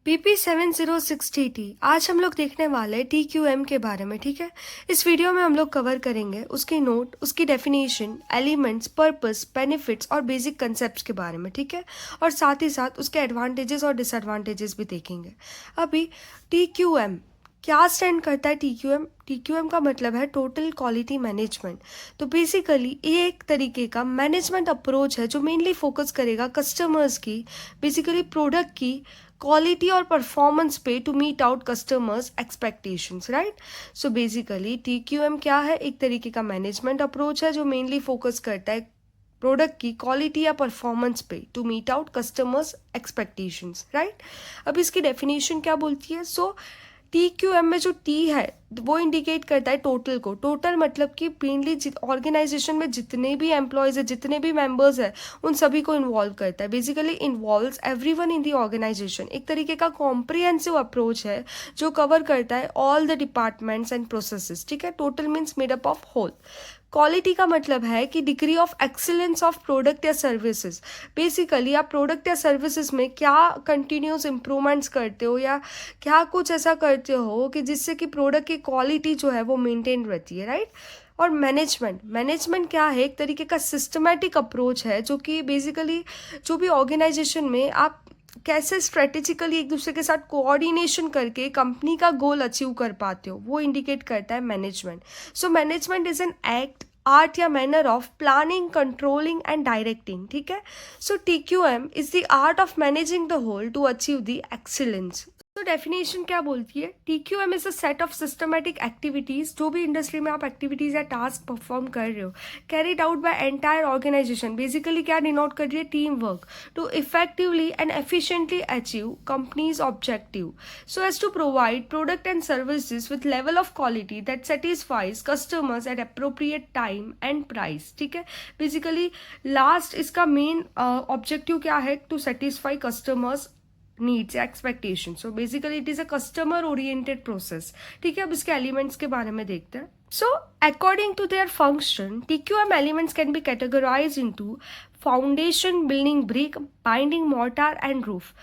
PP7060T आज हम लोग देखने वाले हैं TQM के बारे में। ठीक है, इस वीडियो में हम लोग कवर करेंगे उसकी नोट, उसकी डेफिनेशन, एलिमेंट्स, पर्पस, बेनिफिट्स और बेसिक कंसेप्ट्स के बारे में। ठीक है, और साथ ही साथ उसके एडवांटेजेस और डिसएडवांटेजेस भी देखेंगे। अभी TQM क्या स्टैंड करता है? TQM का मतलब है टोटल क्वालिटी मैनेजमेंट। तो बेसिकली ये एक तरीके का मैनेजमेंट अप्रोच है जो मेनली फोकस करेगा कस्टमर्स की, बेसिकली प्रोडक्ट की क्वालिटी और परफॉर्मेंस पे to meet out customers expectations, right. So basically TQM क्या है? एक तरीके का मैनेजमेंट अप्रोच है जो मेनली फोकस करता है प्रोडक्ट की क्वालिटी या परफॉर्मेंस पे to meet out customers expectations, right. अब इसकी डेफिनेशन क्या बोलती है? TQM में जो T है वो इंडिकेट करता है टोटल को। टोटल मतलब कि मेनली ऑर्गेनाइजेशन में जितने भी एम्प्लॉयज़ है, जितने भी मेंबर्स है, उन सभी को इन्वॉल्व करता है। Basically involves everyone in the organisation. एक तरीके का कॉम्प्रिहेंसिव अप्रोच है जो कवर करता है all the departments and processes. ठीक है, total means made up of whole. Quality का मतलब है कि degree of excellence of product या सर्विसेज। बेसिकली आप प्रोडक्ट या सर्विसेज में क्या कंटिन्यूस इम्प्रूवमेंट्स करते हो या क्या कुछ ऐसा करते हो कि जिससे कि प्रोडक्ट की क्वालिटी जो है वो मेंटेन रहती है, राइट। और मैनेजमेंट क्या है? एक तरीके का सिस्टमैटिक अप्रोच है जो कि बेसिकली जो भी ऑर्गेनाइजेशन में आप कैसे स्ट्रेटेजिकली एक दूसरे के साथ कोऑर्डिनेशन करके कंपनी का गोल अचीव कर पाते हो, वो इंडिकेट करता है management. So management is an act, art या manner of planning, controlling and directing. ठीक है, so TQM is the art of managing the whole to achieve the excellence. तो डेफिनेशन क्या बोलती है? TQM is a set of systematic activities, जो भी industry में आप एक्टिविटीज या टास्क परफॉर्म कर रहे हो, carried out by entire organisation. Basically क्या डिनोट कर रही है? Team work to effectively and efficiently achieve company's objective so as to provide product and services with level of quality that satisfies customers at appropriate time and price. ठीक है, basically last इसका main objective क्या है? To satisfy customers needs expectation. So basically it is a customer oriented process. ठीक है, अब इसके elements के बारे में देखते हैं। So according to their function, TQM elements can be categorized into foundation, building brick, binding mortar and roof.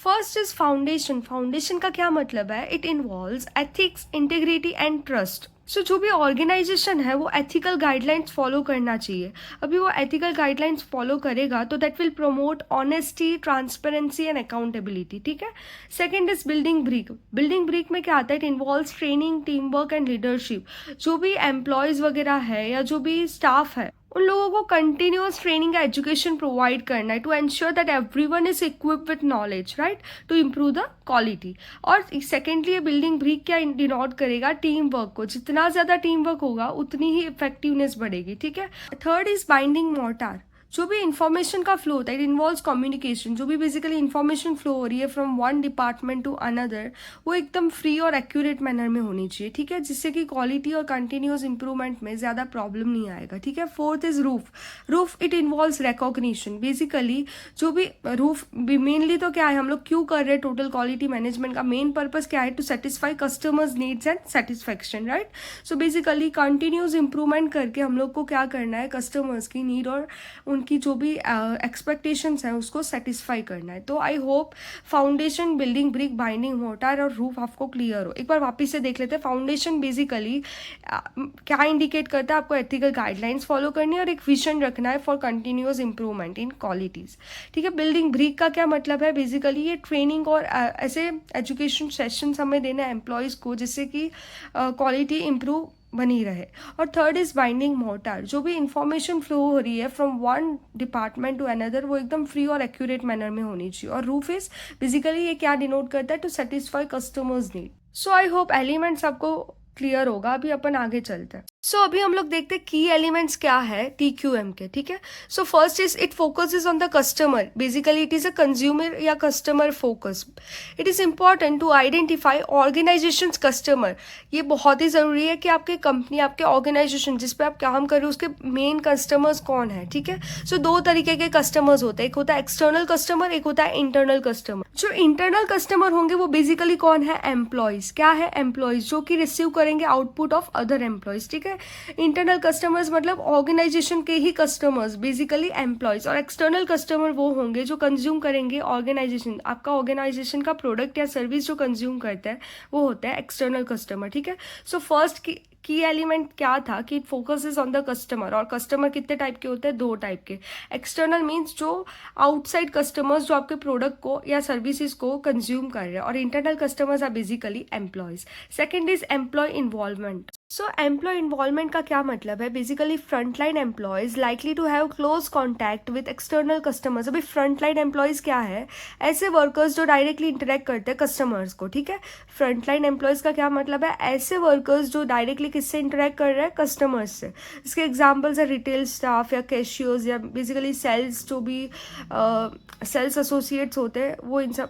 First is foundation. Foundation का क्या मतलब है? It involves ethics, integrity and trust. So जो भी ऑर्गेनाइजेशन है वो एथिकल गाइडलाइंस फॉलो करना चाहिए। अभी वो एथिकल गाइडलाइंस फॉलो करेगा तो that will promote honesty, transparency and accountability. ठीक है, second is building brick. Building brick में क्या आता है? It involves training, team work and leadership. जो भी एम्प्लॉयज वगैरह है या जो भी स्टाफ है उन लोगों को कंटिन्यूअस ट्रेनिंग या एजुकेशन प्रोवाइड करना है to ensure that everyone is equipped with knowledge, right, to improve the quality. और सेकेंडली बिल्डिंग ब्रिक क्या डिनोट करेगा? टीम वर्क को। जितना ज़्यादा टीम वर्क होगा उतनी ही इफेक्टिवनेस बढ़ेगी। ठीक है, थर्ड इज बाइंडिंग मोर्टार। जो भी इंफॉर्मेशन का फ्लो होता है, इट इन्वॉल्व्स कम्युनिकेशन। जो भी बेसिकली इंफॉर्मेशन फ्लो हो रही है from one department to another, वो एकदम फ्री और एक्यूरेट मैनर में होनी चाहिए। ठीक है, जिससे कि क्वालिटी और कंटिन्यूस इंप्रूवमेंट में ज़्यादा प्रॉब्लम नहीं आएगा। ठीक है, fourth is roof. Roof it involves recognition. Basically जो भी रूफ मेनली तो क्या है, हम लोग क्यों कर रहे हैं टोटल क्वालिटी मैनेजमेंट का मेन पर्पज क्या है? To satisfy customers needs and satisfaction, right. So basically continuous improvement करके हम लोग को क्या करना है? कस्टमर्स की नीड और उनकी जो भी एक्सपेक्टेशंस हैं उसको सेटिस्फाई करना है। तो I hope foundation, building brick, binding mortar और रूफ आपको क्लियर हो। एक बार वापस से देख लेते हैं। फाउंडेशन बेसिकली क्या इंडिकेट करता है? आपको एथिकल गाइडलाइंस फॉलो करनी है और एक विजन रखना है for continuous improvement in qualities. ठीक है, बिल्डिंग ब्रिक का क्या मतलब है? बेसिकली ये ट्रेनिंग और ऐसे एजुकेशन सेशंस हमें देना है एम्प्लॉयज़ को जिससे कि क्वालिटी इम्प्रूव बनी रहे। और थर्ड इज बाइंडिंग मोर्टार। जो भी इंफॉर्मेशन फ्लो हो रही है from one department to another वो एकदम फ्री और एक्यूरेट मैनर में होनी चाहिए। और रूफ इज बेसिकली ये क्या डिनोट करता है? To satisfy customers need. So I hope elements आपको क्लियर होगा। अभी अपन आगे चलते हैं। सो अभी हम लोग देखते हैं की एलिमेंट्स क्या है TQM के। ठीक है, so first is it focuses on the customer. Basically it is a consumer या customer focus. It is important to identify organizations customer. ये बहुत ही ज़रूरी है कि आपके कंपनी, आपके ऑर्गेनाइजेशन जिस पे आप काम कर रहे हो उसके मेन कस्टमर्स कौन है। ठीक है, सो दो तरीके के कस्टमर्स होते हैं, एक होता है एक्सटर्नल कस्टमर, एक होता है इंटरनल कस्टमर। जो इंटरनल कस्टमर होंगे वो बेसिकली कौन है? एम्प्लॉयज़। क्या है? एम्प्लॉयज़ जो कि रिसीव करेंगे आउटपुट ऑफ अदर एम्प्लॉयज़। ठीक है, है। इंटरनल कस्टमर्स मतलब ऑर्गेनाइजेशन के ही कस्टमर्स, बेसिकली एम्प्लॉयज़, और एक्सटर्नल कस्टमर वो होंगे जो कंज्यूम करेंगे ऑर्गेनाइजेशन, आपका ऑर्गेनाइजेशन का प्रोडक्ट या सर्विस जो कंज्यूम करता है वो होता है एक्सटर्नल कस्टमर, ठीक है। सो फर्स्ट की एलिमेंट क्या था कि it focuses on the customer, और कस्टमर कितने टाइप के होते हैं, 2 टाइप के। एक्सटर्नल मीन्स जो आउटसाइड कस्टमर्स जो आपके प्रोडक्ट को या सर्विसेज को कंज्यूम कर रहे हैं, और internal customers are basically employees. Second is employee involvement. So employee involvement का क्या मतलब है, basically frontline employees likely to have close contact with external customers. अभी फ्रंटलाइन एम्प्लॉयज क्या है, ऐसे वर्कर्स जो डायरेक्टली इंटरेक्ट करते हैं कस्टमर्स को, ठीक है। फ्रंटलाइन एम्प्लॉयज का क्या मतलब है, ऐसे वर्कर्स जो डायरेक्टली किससे इंटरेक्ट कर रहे हैं, कस्टमर्स से। इसके एग्जाम्पल्स है रिटेल स्टाफ या कैशियर्स या बेसिकली सेल्स, जो भी सेल्स एसोसिएट्स होते हैं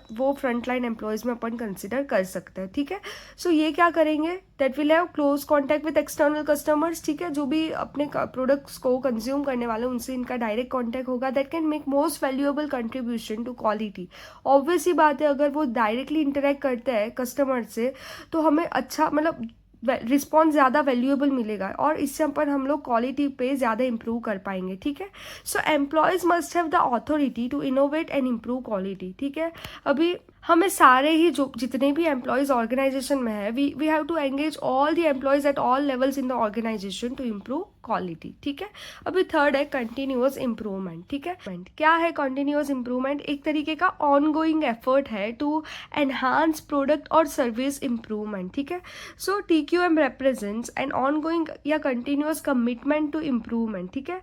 वो फ्रंटलाइन एम्प्लॉयज में अपन कंसिडर कर सकते हैं, ठीक है। सो ये क्या करेंगे, that will have close contact with external customers, ठीक है। जो भी अपने प्रोडक्ट्स को कंज्यूम करने वाले उनसे इनका डायरेक्ट कॉन्टैक्ट होगा, that can make most valuable contribution to quality. Obvious ही बात है, अगर वो डायरेक्टली इंटरेक्ट करते हैं कस्टमर से तो हमें अच्छा मतलब रिस्पॉन्स ज़्यादा वैल्यूएबल मिलेगा, और इससे अपन हम लोग क्वालिटी पे ज़्यादा इंप्रूव कर पाएंगे, ठीक है। So employees must have the authority to innovate and improve quality, ठीक है। अभी हमें सारे ही जो जितने भी एम्प्लॉयज़ ऑर्गेनाइजेशन में है, we have to engage all the employees at all levels in the organisation to improve quality, ठीक है। अभी थर्ड है कंटिन्यूअस इम्प्रूवमेंट, ठीक है। क्या है कंटिन्यूअस इम्प्रूवमेंट, एक तरीके का ऑनगोइंग एफर्ट है टू एनहांस प्रोडक्ट और सर्विस इम्प्रूवमेंट, ठीक है। So TQM represents an ongoing या continuous commitment to improvement, ठीक है।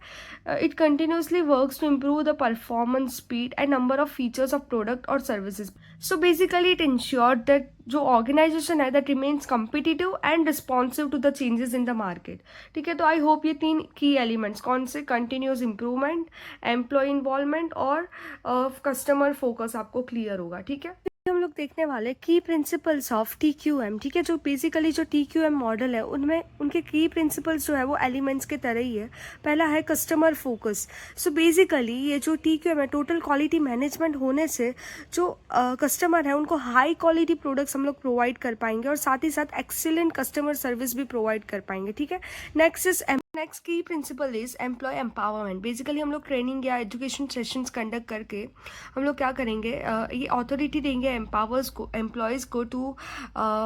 It continuously works to improve the performance, speed and number of features of product or services. So basically it ensured that जो organisation है that remains competitive and responsive to the changes in the market, ठीक है। तो I hope ये 3 की elements कौन से, continuous improvement, employ involvement और कस्टमर फोकस आपको क्लियर होगा, ठीक है। हम लोग देखने वाले की प्रिंसिपल्स ऑफ TQM, ठीक है। जो बेसिकली जो TQM मॉडल है उनमें उनके की प्रिंसिपल्स जो है वो एलिमेंट्स के तरह ही है। पहला है कस्टमर फोकस। सो बेसिकली ये जो TQM है, टोटल क्वालिटी मैनेजमेंट होने से जो कस्टमर है उनको हाई क्वालिटी प्रोडक्ट्स हम लोग प्रोवाइड कर पाएंगे, और साथ ही साथ एक्सीलेंट कस्टमर सर्विस भी प्रोवाइड कर पाएंगे, ठीक है। Next key principle is employee empowerment. Basically हम लोग ट्रेनिंग या एजुकेशन सेशंस कंडक्ट करके हम लोग क्या करेंगे, ये अथॉरिटी देंगे एम्प्लॉयज़ को टू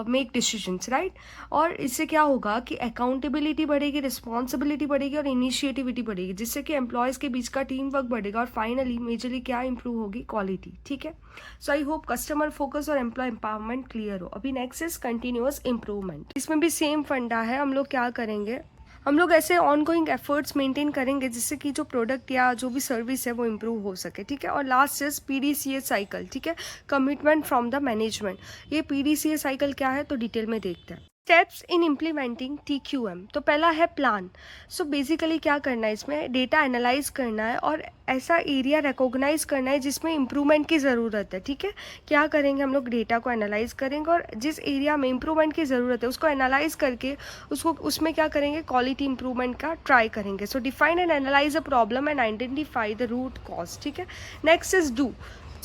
मेक डिसीजंस, राइट। और इससे क्या होगा कि अकाउंटेबिलिटी बढ़ेगी, रिस्पॉन्सिबिलिटी बढ़ेगी और इनिशिएटिविटी बढ़ेगी, जिससे कि एम्प्लॉयज़ के बीच का टीम वर्क बढ़ेगा, और फाइनली मेजरली क्या इंप्रूव होगी, क्वालिटी, ठीक है। सो आई होप कस्टमर फोकस और एम्प्लॉय एम्पावरमेंट क्लियर हो। अभी नेक्स्ट इज कंटिन्यूअस इम्प्रूवमेंट। इसमें भी सेम फंडा है। हम लोग क्या करेंगे, हम लोग ऐसे ऑनगोइंग एफर्ट्स मेंटेन करेंगे जिससे कि जो प्रोडक्ट या जो भी सर्विस है वो इम्प्रूव हो सके, ठीक है। और लास्ट इज PDCA साइकिल, ठीक है, कमिटमेंट फ्रॉम द मैनेजमेंट। ये PDCA साइकिल क्या है तो डिटेल में देखते हैं। Steps in implementing TQM। तो पहला है प्लान। सो बेसिकली क्या करना है, इसमें डेटा एनालाइज करना है और ऐसा एरिया रिकॉग्नाइज करना है जिसमें इम्प्रूवमेंट की ज़रूरत है, ठीक है। क्या करेंगे, हम लोग डेटा को एनालाइज करेंगे और जिस एरिया में इम्प्रूवमेंट की ज़रूरत है उसको एनालाइज करके उसमें क्या करेंगे, क्वालिटी इम्प्रूवमेंट का ट्राई करेंगे। So define and analyse a problem and identify the root cause, ठीक है। Next is do.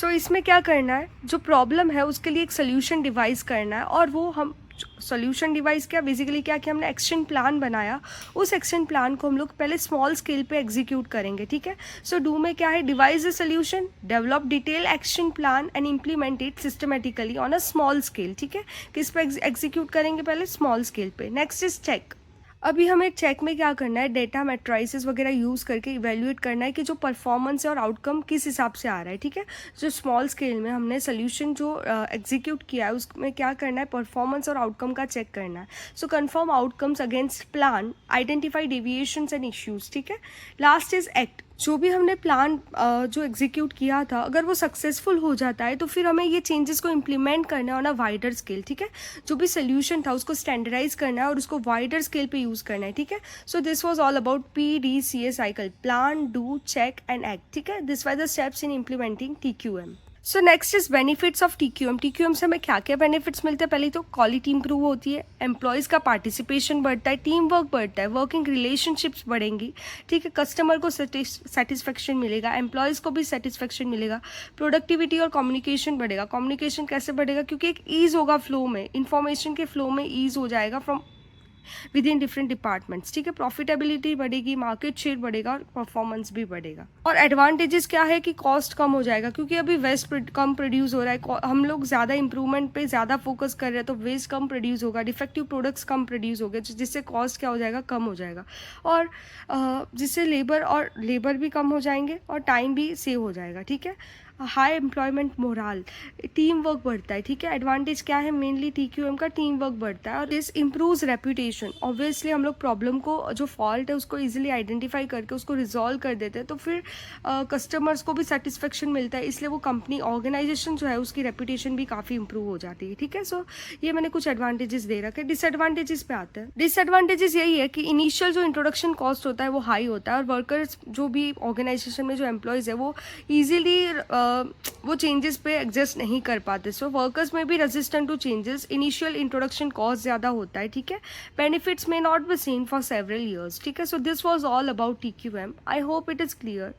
सो इसमें क्या करना है, जो प्रॉब्लम है उसके लिए एक सोल्यूशन डिवाइस करना है, और वो हम सोल्यूशन डिवाइस क्या, बेसिकली क्या कि हमने एक्शन प्लान बनाया, उस एक्शन प्लान को हम लोग पहले स्मॉल स्केल पे एग्जीक्यूट करेंगे, ठीक है। सो डू में क्या है, devise a solution, develop detail action plan and implement it systematically on a small scale, ठीक है। किस पे एग्जीक्यूट करेंगे, पहले स्मॉल स्केल पे। Next is check. अभी हमें चेक में क्या करना है, डेटा मैट्राइसिस वगैरह यूज़ करके इवेल्युएट करना है कि जो परफॉर्मेंस है और आउटकम किस हिसाब से आ रहा है, ठीक है। जो स्मॉल स्केल में हमने सोल्यूशन जो एग्जीक्यूट किया है उसमें क्या करना है, परफॉर्मेंस और आउटकम का चेक करना है। So confirm outcomes against plan, identify deviations and issues, ठीक है। Last is act. जो भी हमने प्लान जो एग्जीक्यूट किया था अगर वो सक्सेसफुल हो जाता है तो फिर हमें ये चेंजेस को इम्प्लीमेंट करना है ऑन अ वाइडर स्केल, ठीक है। जो भी सोल्यूशन था उसको स्टैंडर्डाइज करना है और उसको वाइडर स्केल पे यूज़ करना है, ठीक है। So this was all about PDCA cycle, plan, do, check and act, ठीक है। This were the steps in implementing TQM। So next is benefits of TQM से हमें क्या क्या बेनिफिट्स मिलते हैं। पहले तो क्वालिटी इंप्रूव होती है, एम्प्लॉयज़ का पार्टिसिपेशन बढ़ता है, टीम वर्क बढ़ता है, वर्किंग रिलेशनशिप्स बढ़ेंगी, ठीक है। कस्टमर को सेटिस्फेक्शन मिलेगा, एम्प्लॉयज़ को भी सेटिस्फेक्शन मिलेगा, प्रोडक्टिविटी और कम्युनिकेशन बढ़ेगा। कम्युनिकेशन कैसे बढ़ेगा, क्योंकि एक ईज़ होगा फ्लो में, इंफॉर्मेशन के फ्लो में ईज़ हो जाएगा from with in different departments, ठीक है। प्रॉफिटेबिलिटी बढ़ेगी, मार्केट शेयर बढ़ेगा और परफॉर्मेंस भी बढ़ेगा। और एडवांटेजेस क्या है कि कॉस्ट कम हो जाएगा, क्योंकि अभी वेस्ट कम प्रोड्यूस हो रहा है, हम लोग ज़्यादा इंप्रूवमेंट पे ज़्यादा फोकस कर रहे हैं, तो वेस्ट कम प्रोड्यूस होगा, डिफेक्टिव प्रोडक्ट्स कम प्रोड्यूस होंगे, जिससे कॉस्ट क्या हो जाएगा, कम हो जाएगा। और जिससे लेबर भी कम हो जाएंगे और टाइम भी सेव हो जाएगा, ठीक है। High employment morale, team work बढ़ता है, ठीक है। एडवांटेज क्या है, मेनली TQM का टीम वर्क बढ़ता है और दिस इम्प्रूव्स रेपुटेशन। ऑब्वियसली हम लोग प्रॉब्लम को, जो फॉल्ट है उसको इजीली आइडेंटिफाई करके उसको रिजॉल्व कर देते हैं, तो फिर कस्टमर्स को भी सेटिस्फेक्शन मिलता है, इसलिए वो कंपनी ऑर्गेनाइजेशन जो है उसकी रेपुटेशन भी काफ़ी इंप्रूव हो जाती है, ठीक है। सो ये मैंने कुछ एडवांटेजेस दे रखे। डिसएडवांटेजेस पे आते हैं। डिसएडवांटेजेस यही है कि इनिशियल जो इंट्रोडक्शन कॉस्ट होता है वो हाई होता है और वर्कर्स जो भी ऑर्गेनाइजेशन में जो एम्प्लॉयज़ है वो ईजिली वो चेंजेस पे एडजस्ट नहीं कर पाते। सो वर्कर्स में भी resistant to changes, initial introduction cost ज़्यादा होता है, ठीक है। Benefits may not be same for several years, ठीक है। So this was all about TQM। I hope it is clear.